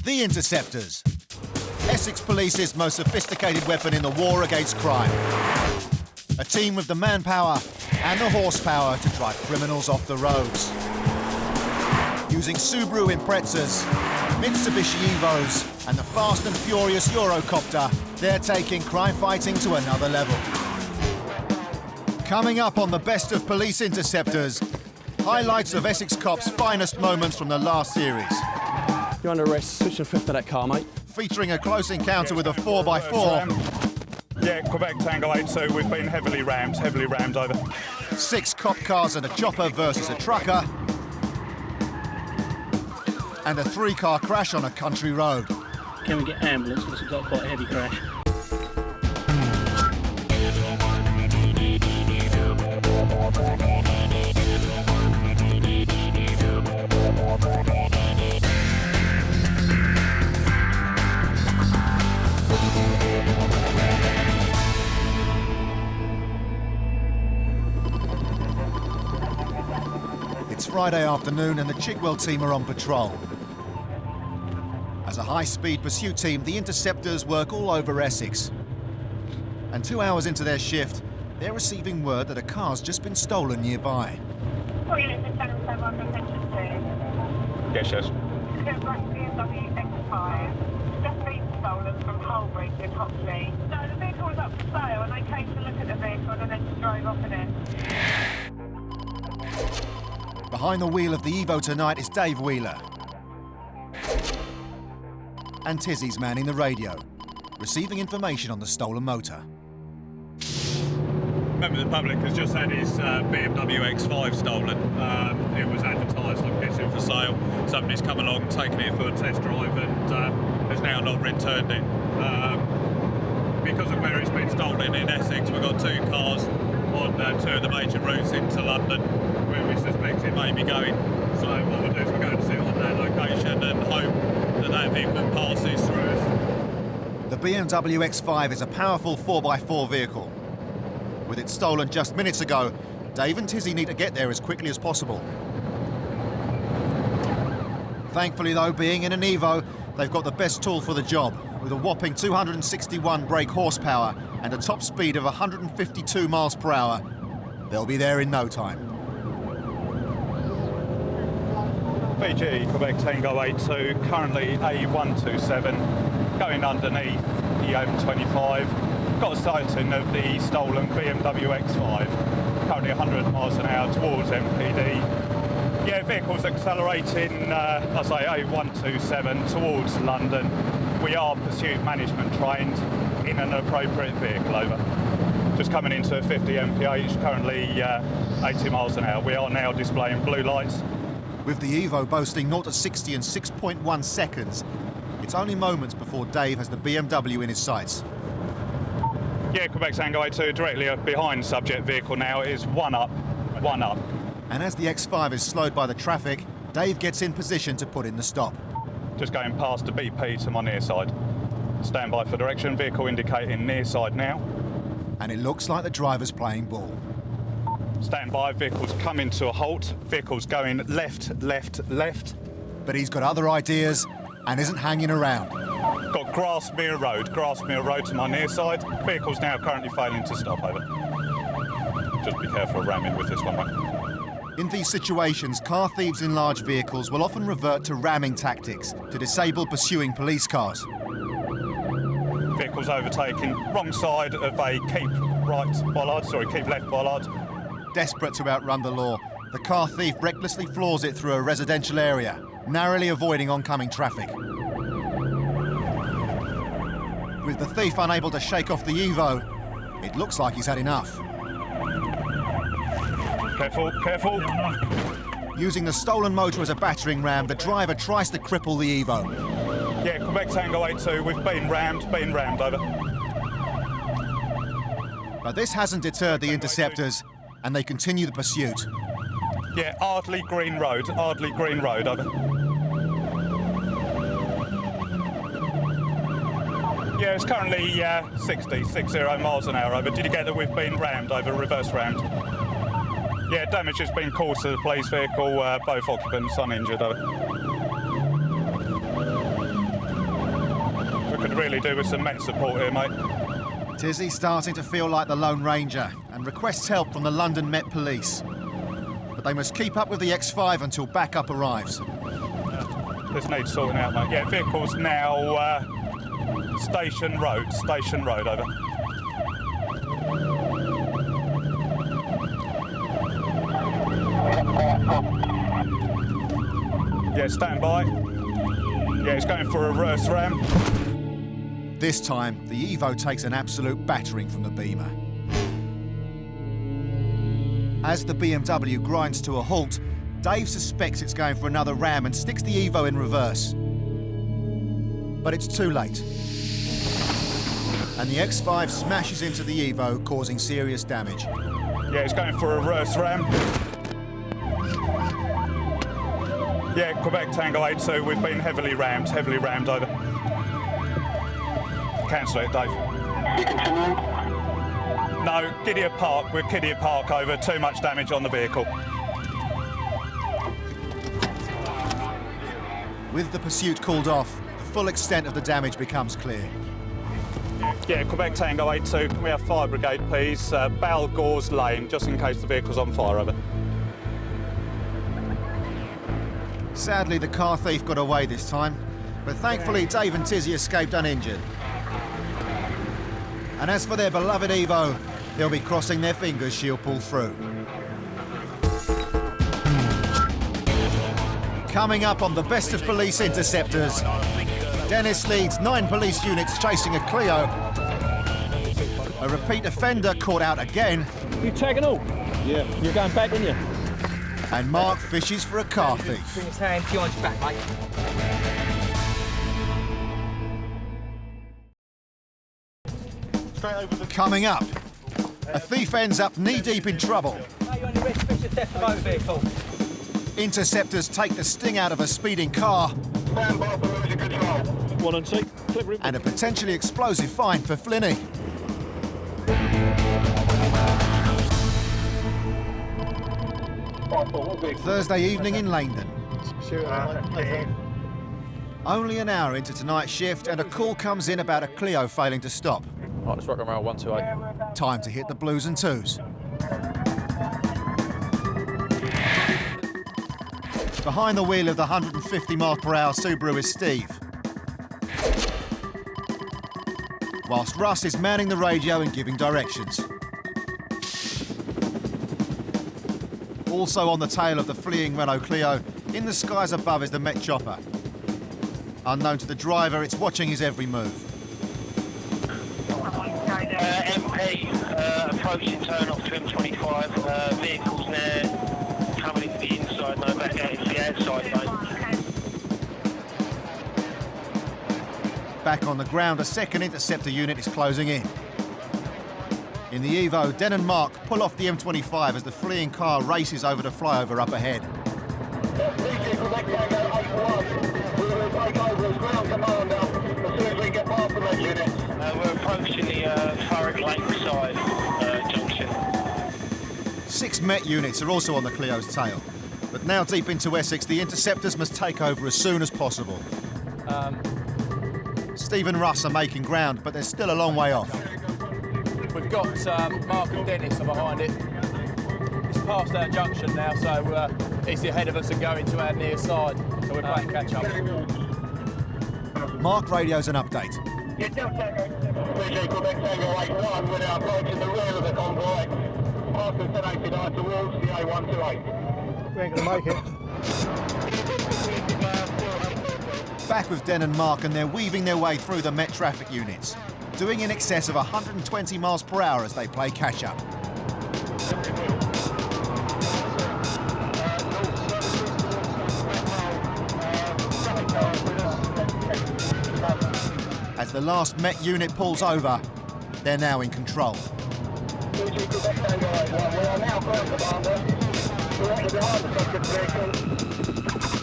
The Interceptors. Essex Police's most sophisticated weapon in the war against crime. A team with the manpower and the horsepower to drive criminals off the roads. Using Subaru Imprezas, Mitsubishi Evos and the fast and furious Eurocopter, they're taking crime fighting to another level. Coming up on the Best of Police Interceptors, highlights of Essex Cop's finest moments from the last series. You're under arrest, switch to the fifth of that car, mate. Featuring a close encounter with a 4x4. Yeah, Quebec Tango 82, we've been heavily rammed over. 6 cop cars and a chopper versus a trucker. And a 3-car crash on a country road. Can we get ambulance, because we've got quite a heavy crash. It's Friday afternoon and the Chigwell team are on patrol. As a high-speed pursuit team, the Interceptors work all over Essex. And 2 hours into their shift, they're receiving word that a car's just been stolen nearby. Yes, yes. BMW X5, just been stolen from Holbridge in Hoxley. No, the vehicle was up for sale and I came to look at the vehicle and then just drove off in it. Behind the wheel of the Evo tonight is Dave Wheeler. And Tizzy's manning the radio, receiving information on the stolen motor. Member of the public has just had his BMW X5 stolen. It was advertised, I'm guessing, for sale. Somebody's come along, taken it for a test drive and has now not returned it. Because of where it's been stolen in Essex, we've got 2 cars on 2 of the major routes into London where we suspect it may be going. So what we'll do is we're going to sit on that location and hope that that vehicle passes through us. The BMW X5 is a powerful 4x4 vehicle. With it stolen just minutes ago, Dave and Tizzy need to get there as quickly as possible. Thankfully though, being in an Evo, they've got the best tool for the job, with a whopping 261 brake horsepower and a top speed of 152 miles per hour. They'll be there in no time. BG Quebec Tango 82, currently A127, going underneath the M25. Got a sighting of the stolen BMW X5, currently 100 miles an hour towards MPD. Yeah, vehicle's accelerating, I say A127 towards London. We are pursuit management trained in an appropriate vehicle, over. Just coming into 50 mph, currently 80 miles an hour. We are now displaying blue lights. With the Evo boasting 0 to 60 in 6.1 seconds, it's only moments before Dave has the BMW in his sights. Yeah, Quebec Tango 82, directly behind subject vehicle now, is one up. And as the X5 is slowed by the traffic, Dave gets in position to put in the stop. Just going past the BP to my near side. Stand by for direction, vehicle indicating near side now. And it looks like the driver's playing ball. Stand by, vehicle's coming to a halt, vehicle's going left. But he's got other ideas and isn't hanging around. Got Grassmere Road to my near side. Vehicle's now currently failing to stop, over. Just be careful of ramming with this one, mate. In these situations, car thieves in large vehicles will often revert to ramming tactics to disable pursuing police cars. Vehicle's overtaking wrong side of a keep left bollard. Desperate to outrun the law, the car thief recklessly floors it through a residential area, narrowly avoiding oncoming traffic. With the thief unable to shake off the Evo, it looks like he's had enough. Careful. Using the stolen motor as a battering ram, the driver tries to cripple the Evo. Yeah, Quebec Tango 82, we've been rammed, over. But this hasn't deterred the Interceptors, and they continue the pursuit. Yeah, Ardley Green Road, over. Yeah, it's currently 60 miles an hour, over. Did you get that we've been rammed, over, reverse rammed? Yeah, damage has been caused to the police vehicle, both occupants uninjured, over. We could really do with some Met support here, mate. Tizzy's starting to feel like the Lone Ranger and requests help from the London Met Police. But they must keep up with the X5 until backup arrives. This needs sorting out, mate. Yeah, vehicle's now Station Road, over. Yeah, stand by. Yeah, it's going for a reverse ram. This time, the Evo takes an absolute battering from the Beamer. As the BMW grinds to a halt, Dave suspects it's going for another ram and sticks the Evo in reverse. But it's too late. And the X5 smashes into the Evo, causing serious damage. Yeah, it's going for a reverse ram. Yeah, Quebec Tango 82, we've been heavily rammed over. Cancel it, Dave. No, Gidea Park, we're Gidea Park over, too much damage on the vehicle. With the pursuit called off, the full extent of the damage becomes clear. Yeah, Quebec Tango 82, can we have fire brigade, please? Balgores Lane, just in case the vehicle's on fire, over. Sadly, the car thief got away this time, but thankfully Dave and Tizzy escaped uninjured. And as for their beloved Evo, they'll be crossing their fingers she'll pull through. Coming up on the Best of Police Interceptors, Dennis leads 9 police units chasing a Clio. A repeat offender caught out again. You tagging all? Yeah. You're going back, aren't you? And Mark fishes for a car thief. Bring his hand behind your back, mate. Coming up, a thief ends up knee-deep in trouble. You're on your wrist, Fisher, theft of motor vehicle. Interceptors take the sting out of a speeding car. Stand by for losing control. 1 and 2. And a potentially explosive fine for Flinney. Thursday evening in Langdon. Only an hour into tonight's shift and a call comes in about a Clio failing to stop. Right, let's rock and roll 128. Time to hit the blues and twos. Behind the wheel of the 150-mile-per-hour Subaru is Steve. Whilst Russ is manning the radio and giving directions. Also on the tail of the fleeing Renault Clio, in the skies above is the Met chopper. Unknown to the driver, it's watching his every move. MP, approaching turn off to M25, vehicles now coming into the inside, no back out into the outside lane. Back on the ground, a second interceptor unit is closing in. In the Evo, Den and Mark pull off the M25 as the fleeing car races over the flyover up ahead. We're approaching the Thurrock Lakeside junction. 6 Met units are also on the Clio's tail. But now deep into Essex, the Interceptors must take over as soon as possible. Steve and Russ are making ground, but they're still a long way off. We've got Mark and Dennis are behind it. It's past our junction now, so it's ahead of us and going to our near side. So we're playing catch up. Mark radios an update. PJ Quebec Tango 81, we're now approaching the rear of the convoy. Passing 1089 towards the A128. We ain't going to make it. Back with Den and Mark, and they're weaving their way through the Met traffic units, doing in excess of 120 miles per hour as they play catch-up. As the last Met unit pulls over, they're now in control.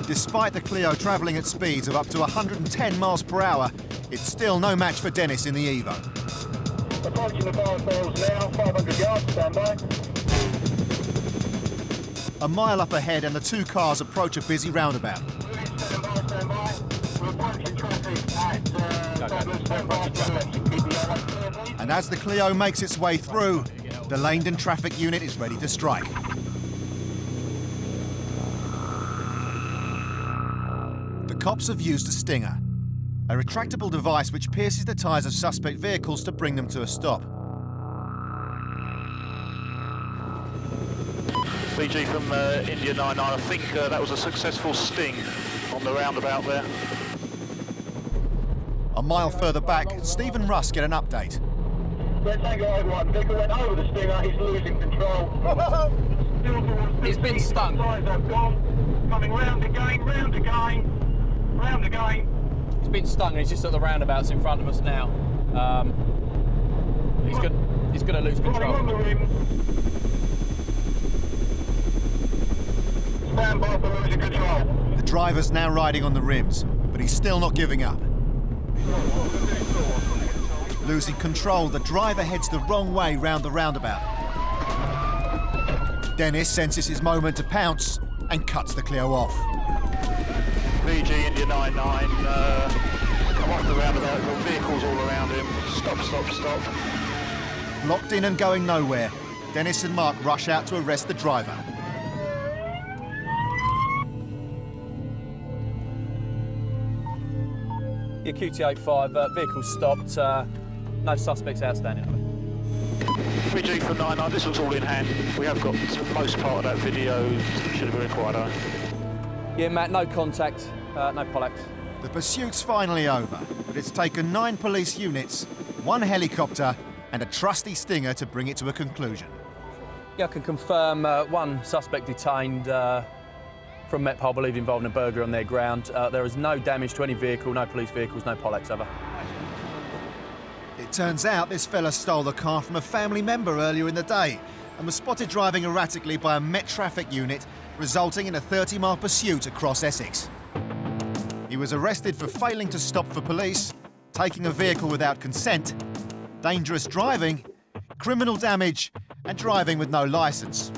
Despite the Clio travelling at speeds of up to 110 miles per hour, it's still no match for Dennis in the Evo. Approaching the barrels now, 500 yards, stand by. A mile up ahead and the 2 cars approach a busy roundabout. Stand by. We're approaching traffic at Douglas And as the Clio makes its way through, the Langdon traffic unit is ready to strike. The cops have used a stinger, a retractable device which pierces the tyres of suspect vehicles to bring them to a stop. BG from India 99, I think that was a successful sting on the roundabout there. A mile further back, Steve and Russ get an update. Red Tango 81, vehicle went over the stinger, he's losing control. He's been stung. Sides have gone, coming round again, round again, round again. He's been stung and he's just at the roundabouts in front of us now. He's going to lose control. On the rim. Stand by for losing control. The driver's now riding on the rims, but he's still not giving up. Losing control, the driver heads the wrong way round the roundabout. Dennis senses his moment to pounce and cuts the Clio off. BG India 99, come off the roundabout, got vehicles all around him. Stop, stop, stop. Locked in and going nowhere, Dennis and Mark rush out to arrest the driver. Your QT85, vehicles stopped, no suspects outstanding. BG from 99, this was all in hand. We have got most part of that video, should have been required, I think. Yeah, Matt, no contact, no Pollux. The pursuit's finally over, but it's taken 9 police units, 1 helicopter and a trusty Stinger to bring it to a conclusion. Yeah, I can confirm 1 suspect detained from Metpol, believed involved in a burglary on their ground. There is no damage to any vehicle, no police vehicles, no Pollux, over. It turns out this fella stole the car from a family member earlier in the day and was spotted driving erratically by a Met traffic unit, resulting in a 30-mile pursuit across Essex. He was arrested for failing to stop for police, taking a vehicle without consent, dangerous driving, criminal damage, and driving with no licence.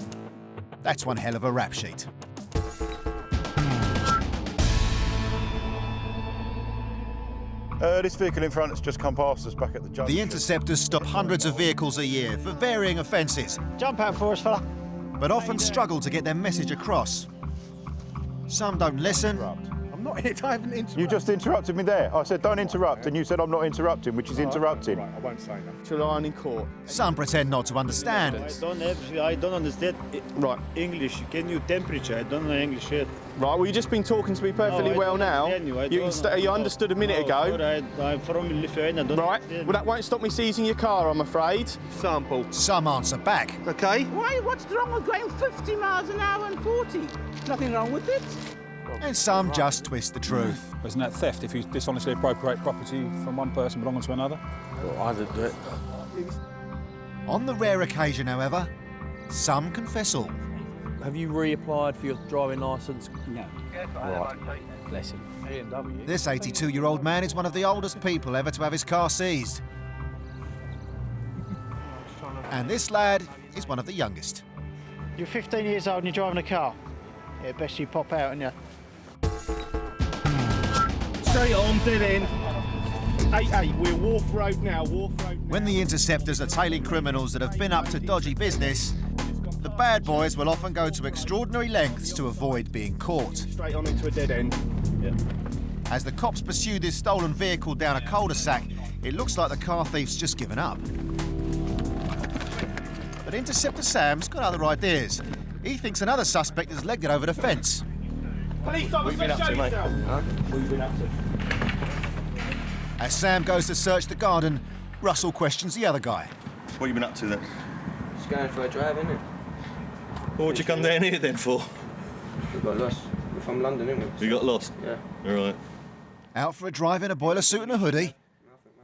That's one hell of a rap sheet. This vehicle in front has just come past us back at the junction. The Interceptors stop hundreds of vehicles a year for varying offences, Jump out for us, fella. but often struggle to get their message across. Some don't listen, I'm not here, I haven't interrupted. You just interrupted me there. I said don't interrupt, and you said I'm not interrupting, which is interrupting. Right, I won't say that. Till I'm in court. some pretend not to understand. I don't understand. Right. English. Can you temperature? I don't know English yet. Right, well, you've just been talking to me perfectly well now. You understood a minute ago. I'm from Lithuania. Right, well, that won't stop me seizing your car, I'm afraid. Sample. Some answer back. OK? What's wrong with going 50 miles an hour and 40? Nothing wrong with it. And some just twist the truth. Isn't that theft if you dishonestly appropriate property from one person belonging to another? Well, I didn't do it. On the rare occasion, however, some confess all. Have you reapplied for your driving licence? No. Right. Bless him. BMW. This 82-year-old man is one of the oldest people ever to have his car seized. And this lad is one of the youngest. You're 15 years old and you're driving a car. Yeah, best you pop out, and you. Straight on, dead end. Hey, we're Wharf Road now, Wharf Road now. When the Interceptors are tailing criminals that have been up to dodgy business, the bad boys will often go to extraordinary lengths to avoid being caught. Straight on into a dead end. Yeah. As the cops pursue this stolen vehicle down a cul-de-sac, it looks like the car thief's just given up. But Interceptor Sam's got other ideas. He thinks another suspect has legged it over the fence. Police officer, show yourself! Huh? What have you been up to? As Sam goes to search the garden, Russell questions the other guy. What have you been up to then? Just going for a drive, innit? Well, what'd you come down here then for? We got lost. We're from London, innit? You got lost? Yeah. All right. Out for a drive in a boiler suit and a hoodie?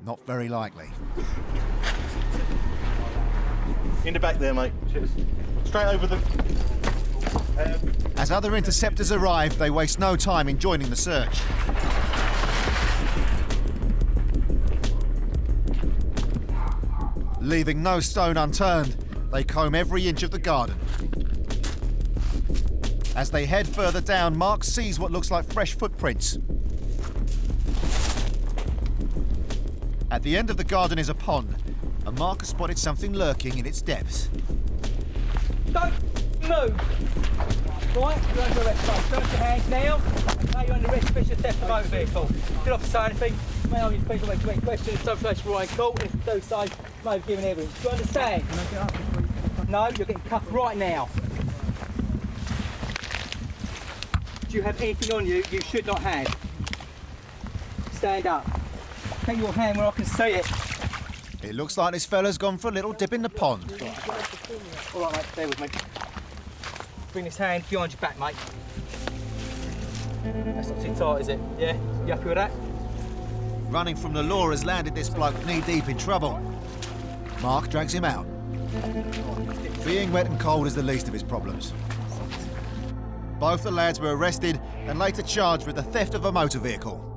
Not very likely. In the back there, mate. Cheers. Straight over the... As other Interceptors arrive, they waste no time in joining the search. Leaving no stone unturned, they comb every inch of the garden. As they head further down, Mark sees what looks like fresh footprints. At the end of the garden is a pond, and Mark has spotted something lurking in its depths. Don't move! Right, you're under arrest, mate. Drop your hands now. Okay, you're under arrest, special theft of motor vehicle. Do not say anything. May I use people make questions, substation right in court, and if you do so, may be given evidence. Do you understand? Can I get up, please? No, you're getting cuffed right now. Do you have anything on you should not have? Stand up. Take your hand where I can see it. It looks like this fella's gone for a little dip in the pond. All right, mate, bear with me. Bring this hand behind your back, mate. That's not too tight, is it? Yeah? You happy with that? Running from the law has landed this bloke knee-deep in trouble. Mark drags him out. Being wet and cold is the least of his problems. Both the lads were arrested and later charged with the theft of a motor vehicle.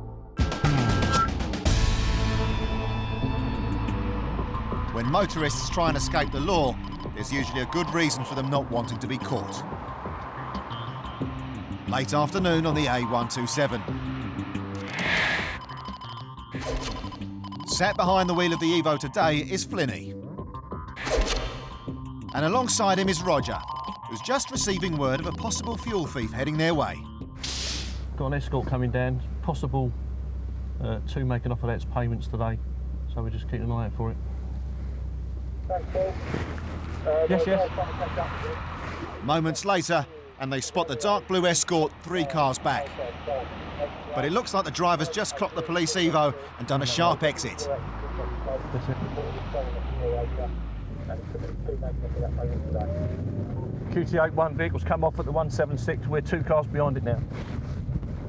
When motorists try and escape the law, there's usually a good reason for them not wanting to be caught. Late afternoon on the A127. Sat behind the wheel of the Evo today is Flinny. And alongside him is Roger, who's just receiving word of a possible fuel thief heading their way. Got an escort coming down, possible 2 making off of its payments today, so we're just keeping an eye out for it. Yes. Moments later, and they spot the dark blue escort 3 cars back. But it looks like the driver's just clocked the Police Evo and done a sharp exit. QT81 vehicle's come off at the 176, we're 2 cars behind it now.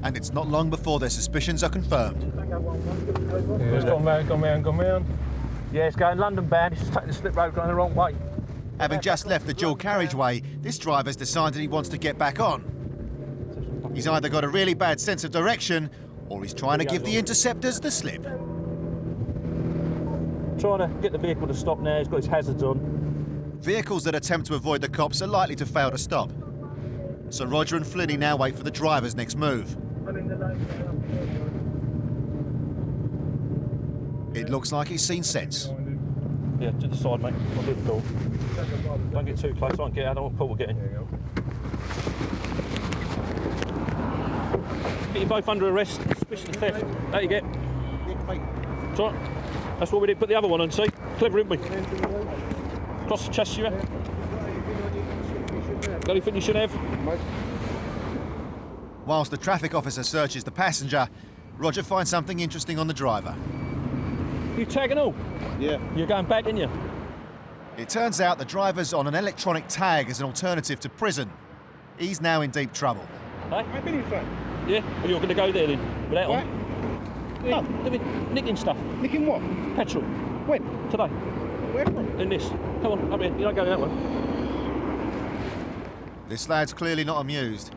And it's not long before their suspicions are confirmed. Yeah, it's gone round. Yeah, it's going London bound, it's just taking the slip road going the wrong way. Having just left the dual carriageway, this driver's decided he wants to get back on. He's either got a really bad sense of direction, or he's trying to give the Interceptors the slip. Trying to get the vehicle to stop now, he's got his hazards on. Vehicles that attempt to avoid the cops are likely to fail to stop. So Roger and Flinny now wait for the driver's next move. It looks like he's seen sense. Yeah, to the side, mate. I'll do the door. Don't get too close, I won't get out, I don't want Paul to get in. Get you both under arrest, suspicion of theft. There you get. That's right. That's what we did, put the other one on, see? Clever, isn't we? Across the chest, you have. Got anything you should have? Whilst the traffic officer searches the passenger, Roger finds something interesting on the driver. You tagging all? Yeah. You're going back, aren't you? It turns out the driver's on an electronic tag as an alternative to prison. He's now in deep trouble. Hey? I've been in front. Yeah? Well, you're going to go there then, with that What? on? No. Nicking stuff. Nicking what? Petrol. When? Today. Where from? In this. Come on, up here. You don't go that way. This lad's clearly not amused.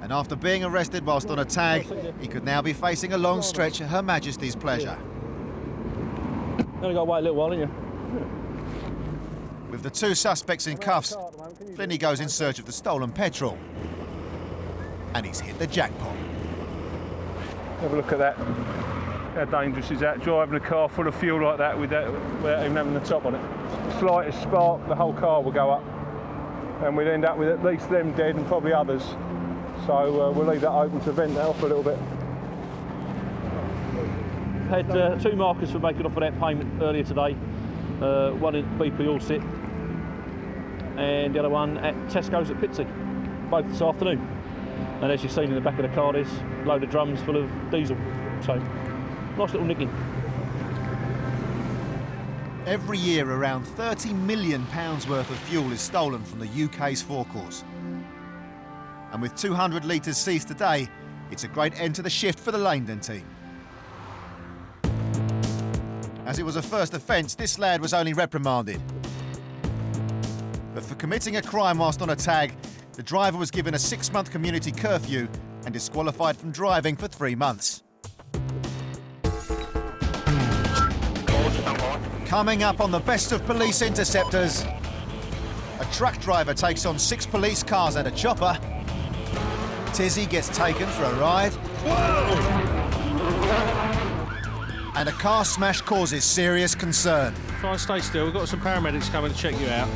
And after being arrested whilst on a tag, he could now be facing a long stretch at Her Majesty's pleasure. Only got to wait a little while, ain't you? With the 2 suspects in cuffs, Flinny goes in search of the stolen petrol. And he's hit the jackpot. Have a look at that. How dangerous is that, driving a car full of fuel like that without even having the top on it? Slightest spark, the whole car will go up. And we'd end up with at least them dead and probably others. So we'll leave that open to vent that off a little bit. Had 2 markers for making off of that payment earlier today. One in BP Allsit and the other one at Tesco's at Pitsea, both this afternoon. And as you've seen in the back of the car, there's a load of drums full of diesel. So, nice little nicking. Every year, around £30 million worth of fuel is stolen from the UK's forecourts. And with 200 litres seized today, it's a great end to the shift for the Langdon team. As it was a first offence, this lad was only reprimanded. But for committing a crime whilst on a tag, the driver was given a 6-month community curfew and disqualified from driving for 3 months. Coming up on the best of Police Interceptors, a truck driver takes on 6 police cars and a chopper. Tizzy gets taken for a ride. And a car smash causes serious concern. Try and stay still. We've got some paramedics coming to check you out.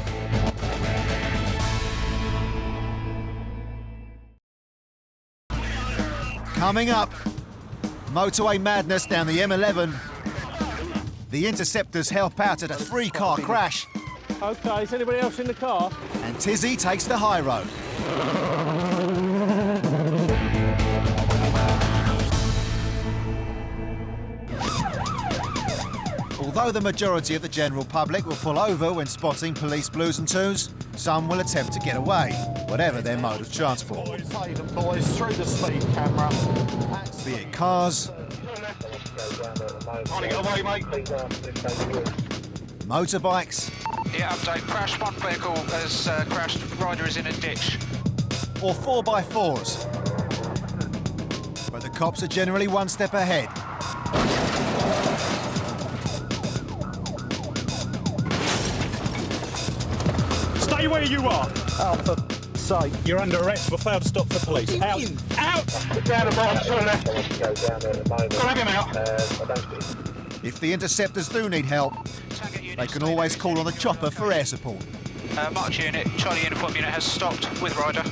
Coming up, motorway madness down the M11. The Interceptors help out at a 3-car crash. OK, is anybody else in the car? And Tizzy takes the high road. Although the majority of the general public will pull over when spotting police blues and twos, some will attempt to get away, whatever their mode of transport. Boys, through the speed camera. Be it cars, Trying to get away, mate. motorbikes, Yeah, update. Crash. One vehicle has crashed. Rider is in a ditch. or 4x4s. But the cops are generally one step ahead. Stay where you are. Oh, for sake. You're under arrest for failed to stop for police. Out! Out! Down the bottom, to the left. Grab him out. If the Interceptors do need help, they can always call on the chopper for air support. March unit, Charlie uniform unit has stopped with rider.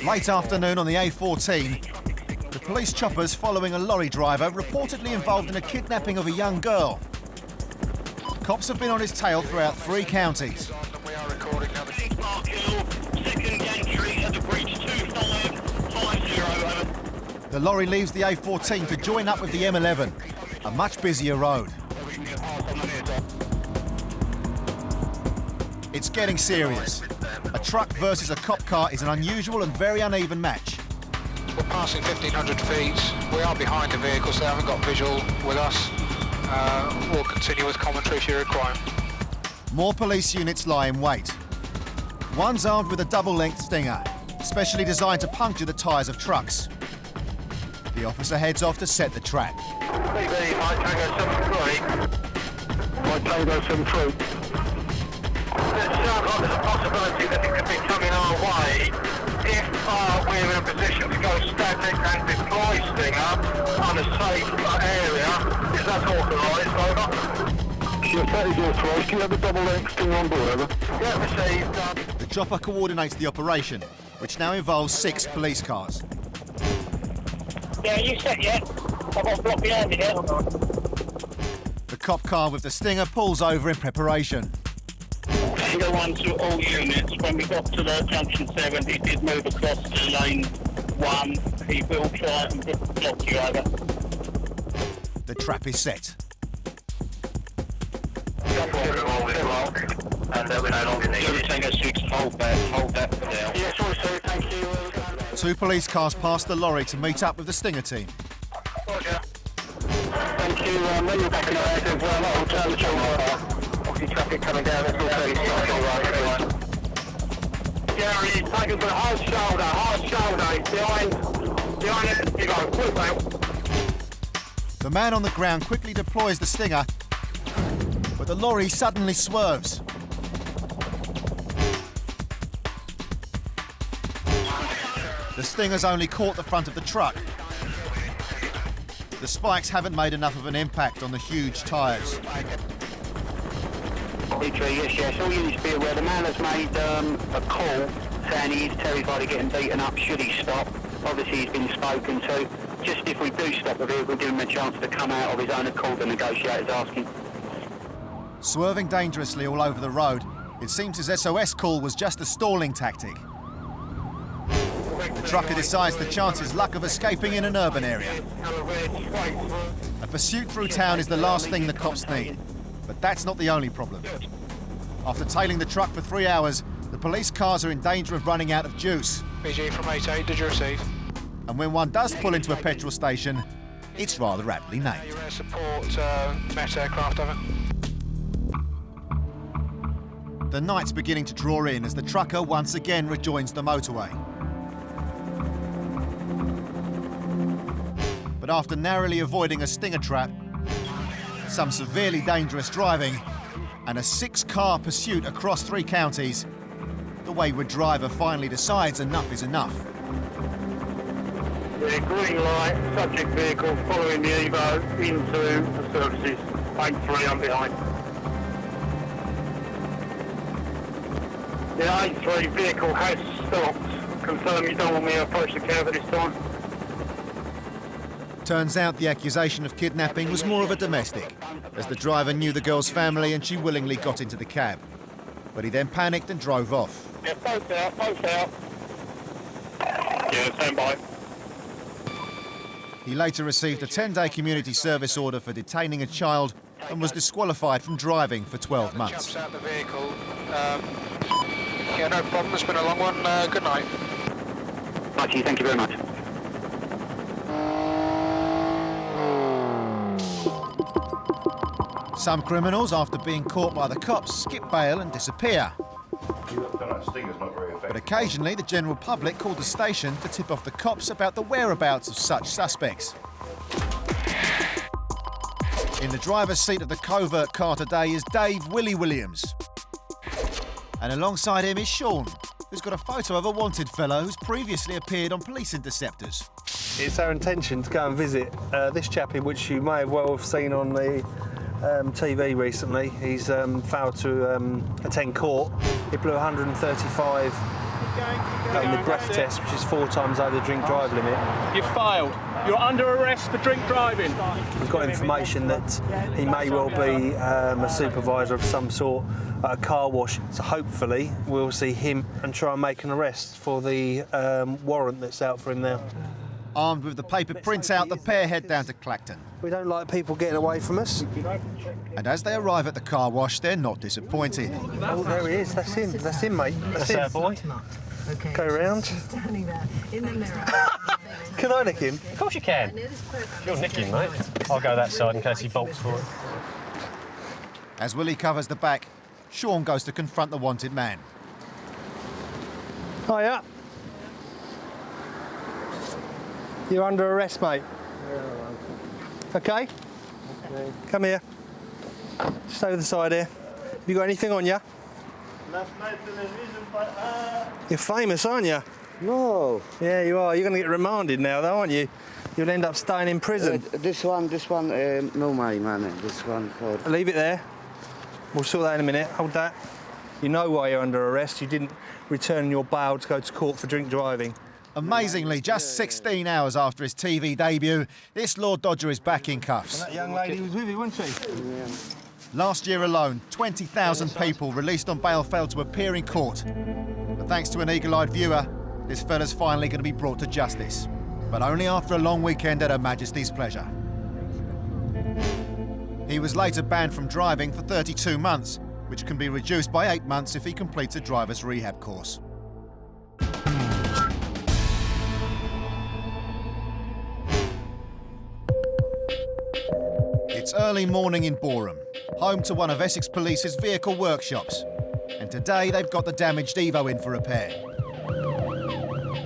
Late afternoon on the A14, the police choppers following a lorry driver reportedly involved in a kidnapping of a young girl. Cops have been on his tail throughout 3 counties. The lorry leaves the A14 to join up with the M11, a much busier road. It's getting serious. A truck versus a cop car is an unusual and very uneven match. We're passing 1,500 feet. We are behind the vehicle, so they haven't got visual with us. We'll continue with commentary if you require. More police units lie in wait. One's armed with a double-length stinger, specially designed to puncture the tyres of trucks. The officer heads off to set the trap. PB, Mike Tango 73. Mike Tango 73. There's a possibility that it could be coming our way if we're in a position to go static and deploy Stinger on a safe area. Is that authorised, over? Yes, that is authorised. Do you have a double-length Stinger on board, over? Yeah, received. The chopper coordinates the operation, which now involves 6 police cars. Yeah, you set yet? I've got a block behind me here. The cop car with the stinger pulls over in preparation. Stinger 1 to all units. When we got to the junction 7, he did move across to lane 1. He will try and block you over. The trap is set. And we're no longer needed. Tango 6, hold that for now. Yes, sorry, sir, thank you. 2 police cars pass the lorry to meet up with the stinger team. Roger. Thank you. When you're back in the active, I'll turn the children. Obviously, traffic coming down. That's all fairly sorry. All right, everyone. Gary, take him for a hard shoulder. Behind it. You go. Quick, mate. The man on the ground quickly deploys the stinger, but the lorry suddenly swerves. The stinger's only caught the front of the truck. The spikes haven't made enough of an impact on the huge tyres. Yes. All units be aware, the man has made a call saying he is terrified of getting beaten up should he stop. Obviously he's been spoken to. Just if we do stop the vehicle, give him a chance to come out of his own accord, the negotiator's asking. Swerving dangerously all over the road, it seems his SOS call was just a stalling tactic. The trucker decides to chance his luck of escaping in an urban area. A pursuit through town is the last thing the cops need, but that's not the only problem. After tailing the truck for 3 hours, the police cars are in danger of running out of juice. BG from 88, did you receive? And when one does pull into a petrol station, it's rather aptly named. Your air support Met aircraft, over. The night's beginning to draw in as the trucker once again rejoins the motorway. But after narrowly avoiding a stinger trap, some severely dangerous driving, and a 6-car pursuit across 3 counties, the wayward driver finally decides enough is enough. The green light, subject vehicle following the Evo into the services. 8-3, I'm behind. The 8-3 vehicle has stopped. Confirm you don't want me to approach the cab at this time. Turns out the accusation of kidnapping was more of a domestic, as the driver knew the girl's family and she willingly got into the cab. But he then panicked and drove off. Yeah, both out, both out. Yeah, stand by. He later received a 10-day community service order for detaining a child and was disqualified from driving for 12 months. Jumps out the vehicle. Yeah, no problem. It's been a long one. Good night. Archie, thank you very much. Some criminals, after being caught by the cops, skip bail and disappear. But occasionally, the general public called the station to tip off the cops about the whereabouts of such suspects. In the driver's seat of the covert car today is Dave Willie Williams. And alongside him is Sean, who's got a photo of a wanted fellow who's previously appeared on Police Interceptors. It's our intention to go and visit this chappie, which you may well have seen on the TV recently. He's failed to attend court. He blew 135 on the breath test, which is 4 times over the drink drive limit. You failed. You're under arrest for drink driving. We've got information that he may well be a supervisor of some sort at a car wash, so hopefully we'll see him and try and make an arrest for the warrant that's out for him now. Armed with the paper printout, the pair head down to Clacton. We don't like people getting away from us. And as they arrive at the car wash, they're not disappointed. Oh, there he is. That's him. That's him, mate. That's our boy. Okay. Go round. Standing there in the mirror. Can I nick him? Of course you can. You'll nick him, mate. I'll go that side in case he bolts for it. As Willie covers the back, Sean goes to confront the wanted man. Hiya. You're under arrest, mate. Okay? Come here. Just over the side here. Have you got anything on you? You're famous, aren't you? No. Yeah, you are. You're going to get remanded now, though, aren't you? You'll end up staying in prison. This one, no, my man. This one for... Leave it there. We'll sort that in a minute. Hold that. You know why you're under arrest. You didn't return your bail to go to court for drink driving. Amazingly, just 16 hours after his TV debut, this Law Dodger is back in cuffs. And that young lady was with you, wasn't she? Yeah. Last year alone, 20,000 people released on bail failed to appear in court. But thanks to an eagle-eyed viewer, this fella's finally going to be brought to justice. But only after a long weekend at Her Majesty's pleasure. He was later banned from driving for 32 months, which can be reduced by 8 months if he completes a driver's rehab course. It's early morning in Boreham, home to one of Essex Police's vehicle workshops. And today they've got the damaged Evo in for repair.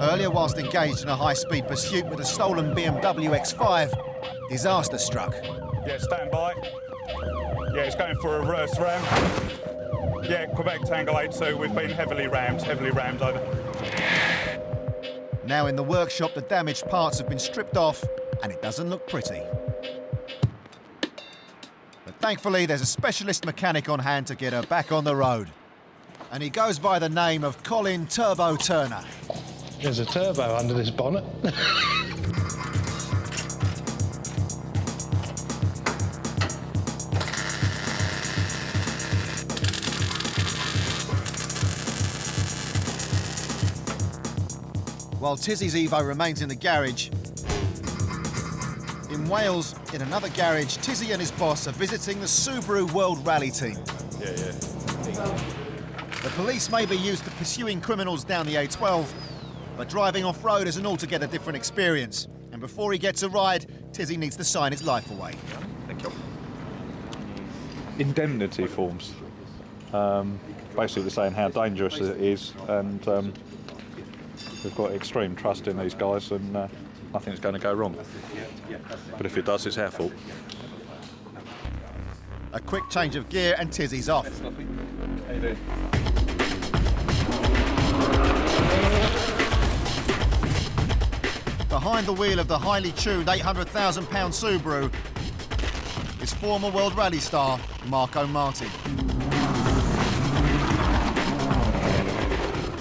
Earlier, whilst engaged in a high-speed pursuit with a stolen BMW X5, disaster struck. Yeah, stand by. Yeah, it's going for a reverse ram. Yeah, Quebec Tango 82, we've been heavily rammed over. Now in the workshop, the damaged parts have been stripped off and it doesn't look pretty. But thankfully, there's a specialist mechanic on hand to get her back on the road. And he goes by the name of Colin Turbo Turner. There's a turbo under this bonnet. While Tizzy's Evo remains in the garage, in Wales, in another garage, Tizzy and his boss are visiting the Subaru World Rally team. Yeah. The police may be used to pursuing criminals down the A12, but driving off-road is an altogether different experience. And before he gets a ride, Tizzy needs to sign his life away. Thank you. Indemnity forms. Basically saying how dangerous it is, and we've got extreme trust in these guys, and nothing's going to go wrong. But if it does, it's our fault. A quick change of gear and Tizzy's off. How you doing? Behind the wheel of the highly tuned £800,000 Subaru is former World Rally star Marco Martin.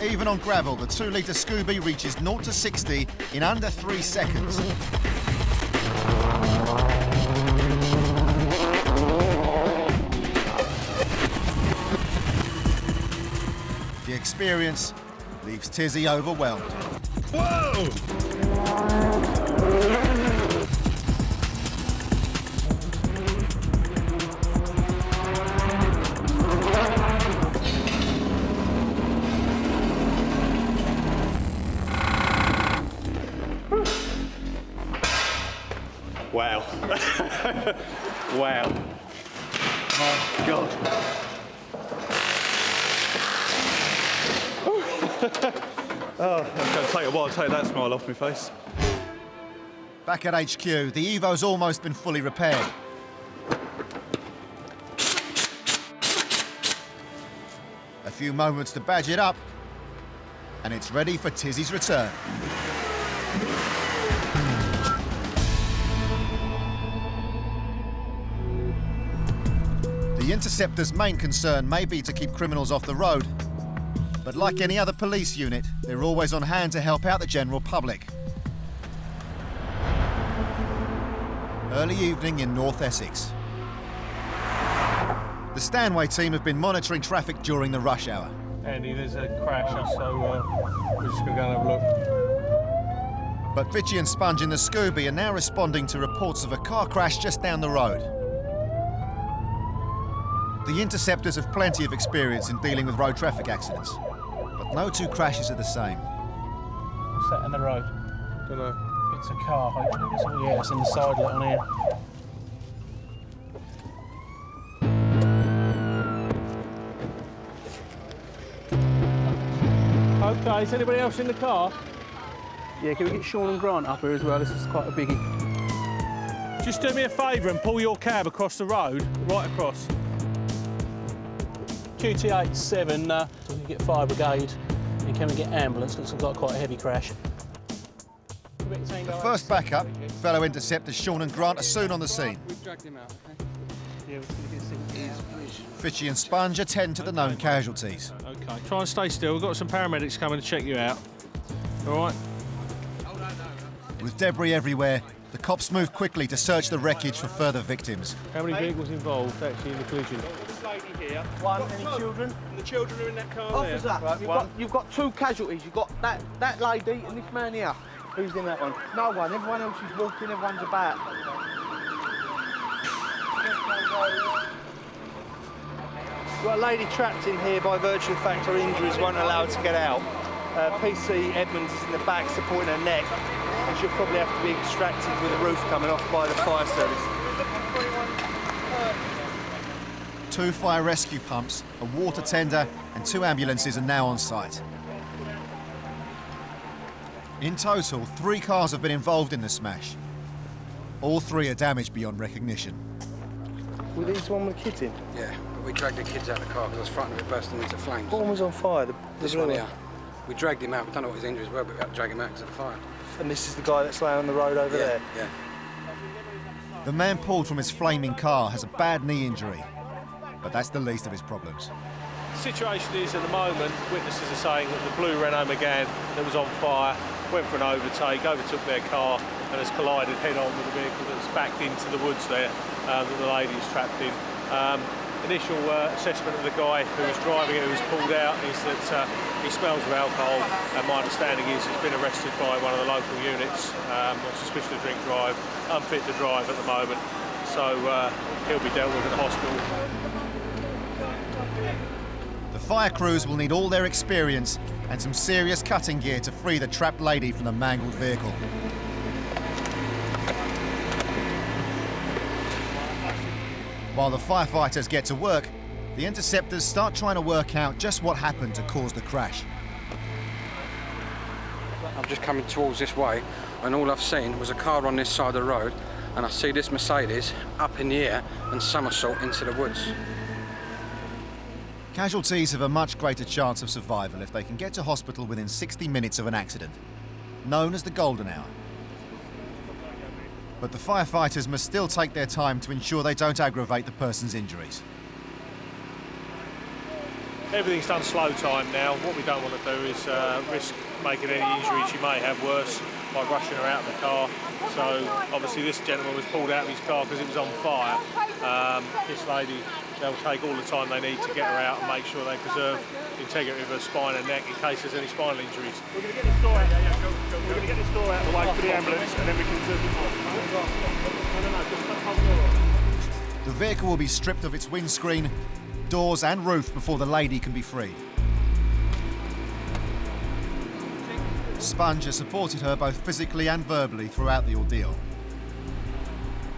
Even on gravel, the 2-litre Scooby reaches 0 to 60 in under 3 seconds. The experience leaves Tizzy overwhelmed. Whoa! Wow. Wow. My God. Oh, it's going to take a while to take that smile off my face. Back at HQ, the Evo's almost been fully repaired. A few moments to badge it up, and it's ready for Tizzy's return. The Interceptors' main concern may be to keep criminals off the road, but like any other police unit, they're always on hand to help out the general public. Early evening in North Essex. The Stanway team have been monitoring traffic during the rush hour. Andy, there's a crash, so we're just going to go and have a look. But Vichy and Sponge in the Scooby are now responding to reports of a car crash just down the road. The Interceptors have plenty of experience in dealing with road traffic accidents, but no two crashes are the same. What's that in the road? Don't know. It's a car, hopefully. Yeah, it's in the side lot on here. Okay, is anybody else in the car? Yeah, can we get Sean and Grant up here as well? This is quite a biggie. Just do me a favour and pull your cab across the road, right across. QT87, so we can get fire brigade, and can we get ambulance? Looks like quite a heavy crash. The first backup, fellow Interceptors Sean and Grant are soon on the scene. We've dragged him out, okay? Yeah, Vichy and Sponge attend to the known casualties. Okay, try and stay still. We've got some paramedics coming to check you out. All right? With debris everywhere, the cops move quickly to search the wreckage for further victims. How many vehicles involved actually in the collision? This lady here. One. Any children? And the children are in that car Officer, there. right, you've got two casualties. You've got that lady and this man here. Who's in that one? No one. Everyone else is walking. Everyone's about. We've got a lady trapped in here by virtue of the fact her injuries weren't allowed to get out. PC Edmonds is in the back supporting her neck, and she'll probably have to be extracted with the roof coming off by the fire service. 2 fire rescue pumps, a water tender and 2 ambulances are now on site. In total, 3 cars have been involved in the smash. All 3 are damaged beyond recognition. Were these one with the kids in? Yeah, but we dragged the kids out of the car because I was frightened of it bursting into flames. What one was on fire? This one here. We dragged him out. We don't know what his injuries were, but we had to drag him out because of the fire. And this is the guy that's laying on the road over there? Yeah. The man pulled from his flaming car has a bad knee injury, but that's the least of his problems. The situation is, at the moment, witnesses are saying that the blue Renault Megane that was on fire went for an overtake, overtook their car and has collided head-on with the vehicle that's backed into the woods there that the lady is trapped in. Initial assessment of the guy who was driving it, who was pulled out, is that he smells of alcohol, and my understanding is he's been arrested by one of the local units on suspicion of drink drive, unfit to drive at the moment, so he'll be dealt with at the hospital. The fire crews will need all their experience and some serious cutting gear to free the trapped lady from the mangled vehicle. While the firefighters get to work, the Interceptors start trying to work out just what happened to cause the crash. I'm just coming towards this way, and all I've seen was a car on this side of the road, and I see this Mercedes up in the air and somersault into the woods. Casualties have a much greater chance of survival if they can get to hospital within 60 minutes of an accident, known as the golden hour. But the firefighters must still take their time to ensure they don't aggravate the person's injuries. Everything's done slow time now. What we don't want to do is risk making any injuries she may have worse by rushing her out of the car. So obviously this gentleman was pulled out of his car because it was on fire. This lady, they'll take all the time they need to get her out and make sure they preserve the integrity of her spine and neck in case there's any spinal injuries. We're going to get this door out. We're going to get this door out of the way for the ambulance and then we can do the vehicle will be stripped of its windscreen, doors and roof before the lady can be freed. Sponge has supported her both physically and verbally throughout the ordeal.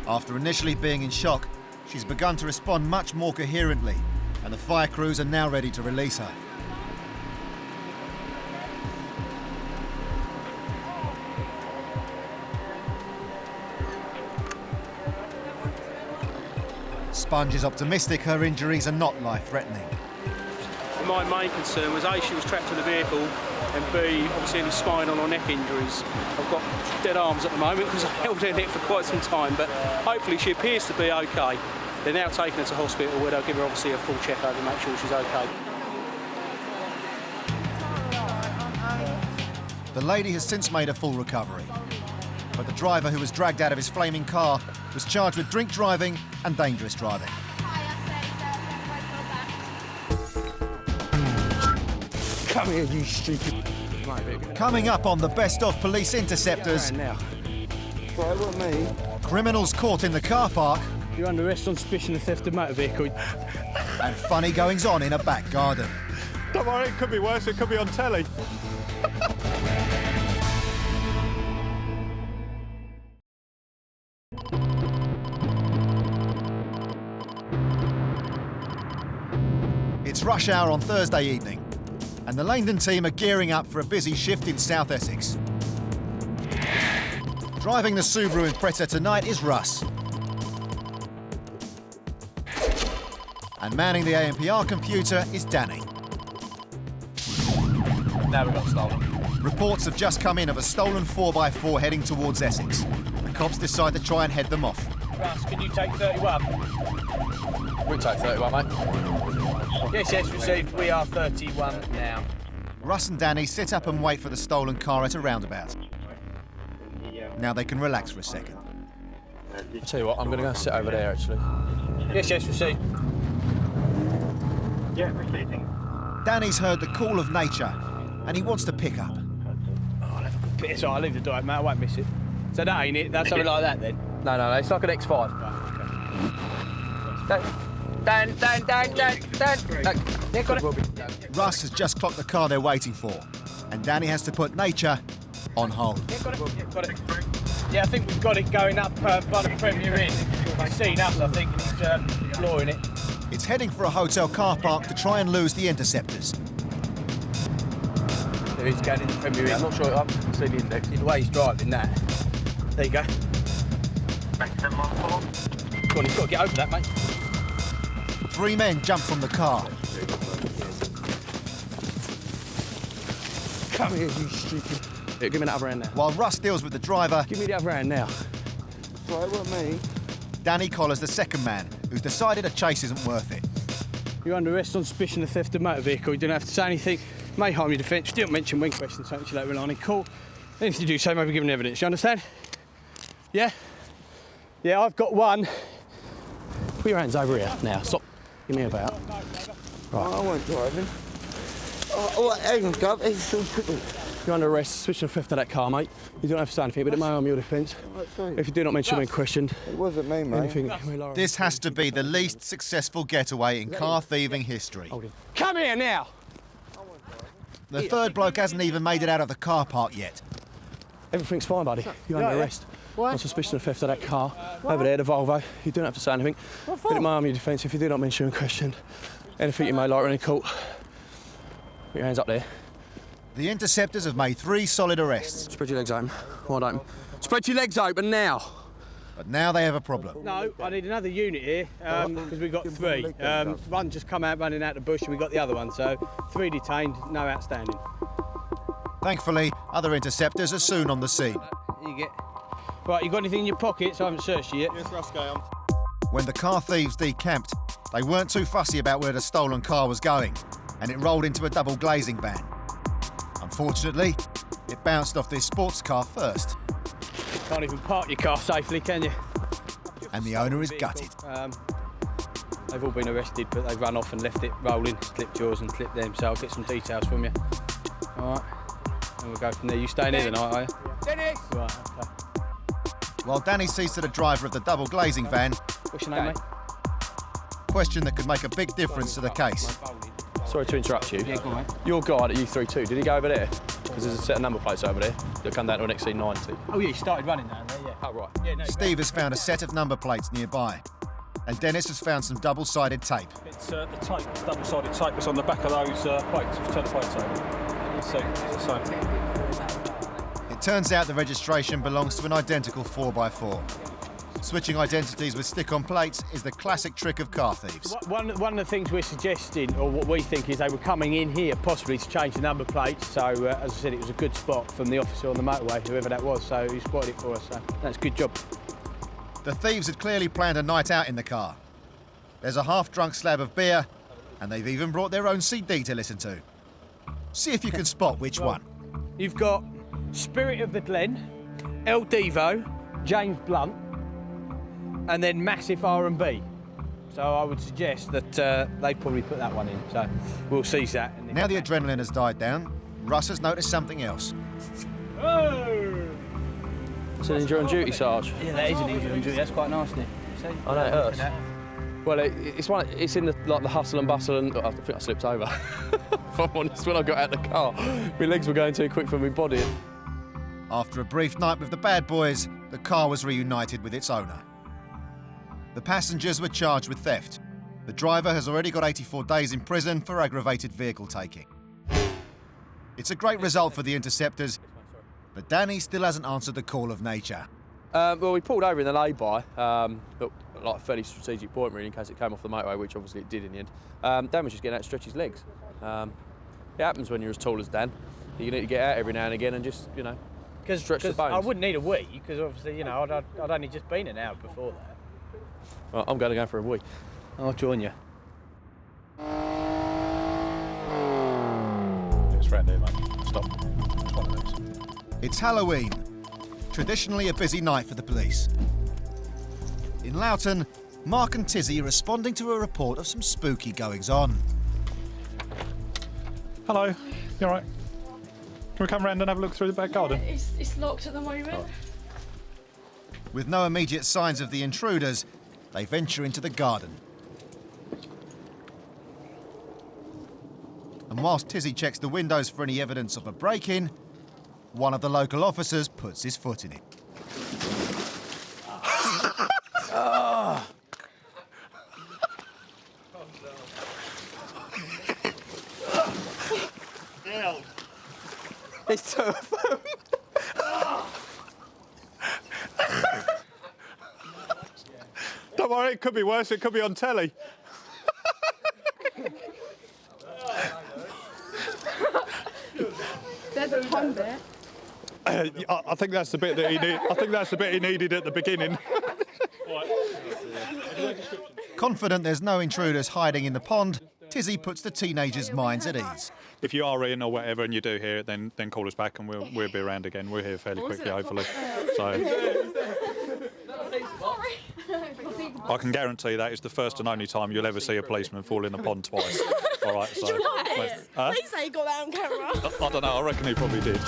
After initially being in shock, she's begun to respond much more coherently, and the fire crews are now ready to release her. Sponge is optimistic her injuries are not life-threatening. My main concern was A, she was trapped in the vehicle, and B, obviously any spinal or neck injuries. I've got dead arms at the moment because I held her neck for quite some time, but hopefully she appears to be okay. They're now taking her to hospital where they'll give her obviously a full check-over and make sure she's okay. The lady has since made a full recovery, but the driver who was dragged out of his flaming car was charged with drink driving and dangerous driving. Come here, you stupid. Coming up on the Best of Police Interceptors, criminals caught in the car park. You're under arrest on suspicion of theft of motor vehicle. And funny goings-on in a back garden. Don't worry, it could be worse, it could be on telly. It's rush hour on Thursday evening, and the Langdon team are gearing up for a busy shift in South Essex. Driving the Subaru Impreza tonight is Russ. And manning the ANPR computer is Danny. Now we got stolen. Reports have just come in of a stolen 4x4 heading towards Essex. The cops decide to try and head them off. Russ, can you take 31? We'll take 31, mate. Yes, received. We are 31 now. Russ and Danny sit up and wait for the stolen car at a roundabout. Now they can relax for a second. I'll tell you what, I'm going to go and sit over there, actually. Yes, received. Yeah, receiving. Danny's heard the call of nature, and he wants to pick up. Oh, it's all right, I'll leave the door, mate, I won't miss it. So that ain't it? That's something like that, then? No, it's like an X5. Right, okay. Dan. Yeah, got it. Russ has just clocked the car they're waiting for, and Danny has to put nature on hold. Yeah, got it. Yeah, I think we've got it going up by the Premier Inn. He's seen us, I think, and he's exploring it. It's heading for a hotel car park to try and lose the Interceptors. There he's going in the Premier Inn. I'm not sure, I haven't seen the index. The way he's driving that. There you go. Go on, he's got to get over that, mate. 3 men jump from the car. Come here, you stupid. Here, give me that other hand now. While Russ deals with the driver... Give me the other hand now. Right, what, me? Danny collars the second man, who's decided a chase isn't worth it. You're under arrest on suspicion of theft of motor vehicle. You don't have to say anything. May harm your defence. You didn't mention when questions something to you later on in court. Anything you do say may be given evidence. You understand? Yeah? Yeah, I've got one. Put your hands over here now. Stop. Give me about. Right. I won't driving. Oh, hang on, Gov. He's still quickly. You're under arrest, suspicion of theft of that car, mate. You don't have to say anything, but it may harm your defence. If you do not mention when questioned. It wasn't me, mate. Anything. This has to be the least successful getaway in car thieving history. Come here now! The third bloke hasn't even made it out of the car park yet. Everything's fine, buddy. You're under arrest. On suspicion of theft of that car. Over there, the Volvo. You don't have to say anything. But it may harm your defence if you do not mention when questioned. Anything you may like in court. Put your hands up there. The Interceptors have made 3 solid arrests. Spread your legs open. Wide open. Spread your legs open now. But now they have a problem. No, I need another unit here because we've got 3. One just come out running out the bush and we got the other one. So 3 detained, no outstanding. Thankfully, other Interceptors are soon on the scene. You get. Right, you got anything in your pockets? I haven't searched you yet. Yes, Rusky. When the car thieves decamped, they weren't too fussy about where the stolen car was going, and it rolled into a double glazing van. Unfortunately, it bounced off this sports car first. Can't even park your car safely, can you? And the owner is gutted. They've all been arrested, but they've run off and left it rolling, slipped yours and clipped them, so I'll get some details from you. All right, and we'll go from there. You staying here tonight, are you? Dennis! Right, okay. While Danny sees to the driver of the double glazing van, What's your name, mate? question that could make a big difference to the case. Sorry to interrupt you. Yeah, go on, mate. Your guy at U32, did he go over there? Because there's a set of number plates over there that come down to an XC90. Oh, yeah, he started running down there, yeah. Oh, right. Yeah, no, Steve has found a set of number plates nearby, and Dennis has found some double-sided tape. It's the tape, it's double-sided tape that's on the back of those plates. If you turn the plates over. See, it's the same. It turns out the registration belongs to an identical 4x4. Switching identities with stick-on plates is the classic trick of car thieves. One of the things we're suggesting, or what we think, is they were coming in here possibly to change the number plates. So, as I said, it was a good spot from the officer on the motorway, whoever that was, so he spotted it for us. So that's a good job. The thieves had clearly planned a night out in the car. There's a half-drunk slab of beer, and they've even brought their own CD to listen to. See if you can spot which one. You've got Spirit of the Glen, El Divo, James Blunt, and then massive R&B. So I would suggest that they probably put that one in. So we'll seize that. Now the adrenaline has died down, Russ has noticed something else. Oh! It's an injury on duty, Sarge. Yeah, that is an injury on duty. That's quite nasty. See? I know, it hurts. Well, it's in the hustle and bustle, and I think I slipped over. If I'm honest, when I got out of the car, my legs were going too quick for my body. After a brief night with the bad boys, the car was reunited with its owner. The passengers were charged with theft. The driver has already got 84 days in prison for aggravated vehicle taking. It's a great result for the Interceptors, but Danny still hasn't answered the call of nature. Well, we pulled over in the lay-by, like a fairly strategic point, really, in case it came off the motorway, which obviously it did in the end. Dan was just getting out to stretch his legs. It happens when you're as tall as Dan. You need to get out every now and again and just, you know, stretch the bones. I wouldn't need a wee, because obviously, you know, I'd only just been an hour before that. Well, I'm going to go for a wee. I'll join you. It's round here, mate. Stop. It's one of these. It's Halloween, traditionally a busy night for the police. In Loughton, Mark and Tizzy are responding to a report of some spooky goings-on. Hello, you all right? Can we come round and have a look through the back garden? It's locked at the moment. Oh. With no immediate signs of the intruders, they venture into the garden. And whilst Tizzy checks the windows for any evidence of a break-in, one of the local officers puts his foot in it. Oh. It's two of them. Don't worry, it could be worse. It could be on telly. There's a pond there. I think that's the bit that he need. I think that's the bit he needed at the beginning. Confident there's no intruders hiding in the pond, Tizzy puts the teenagers' minds at ease. If you are in or whatever and you do hear it, then call us back and we'll be around again. We're here fairly quickly, hopefully. So I can guarantee that is the first and only time you'll ever see a policeman fall in the pond twice. All right. So Please say you got that on camera. I don't know. I reckon he probably did.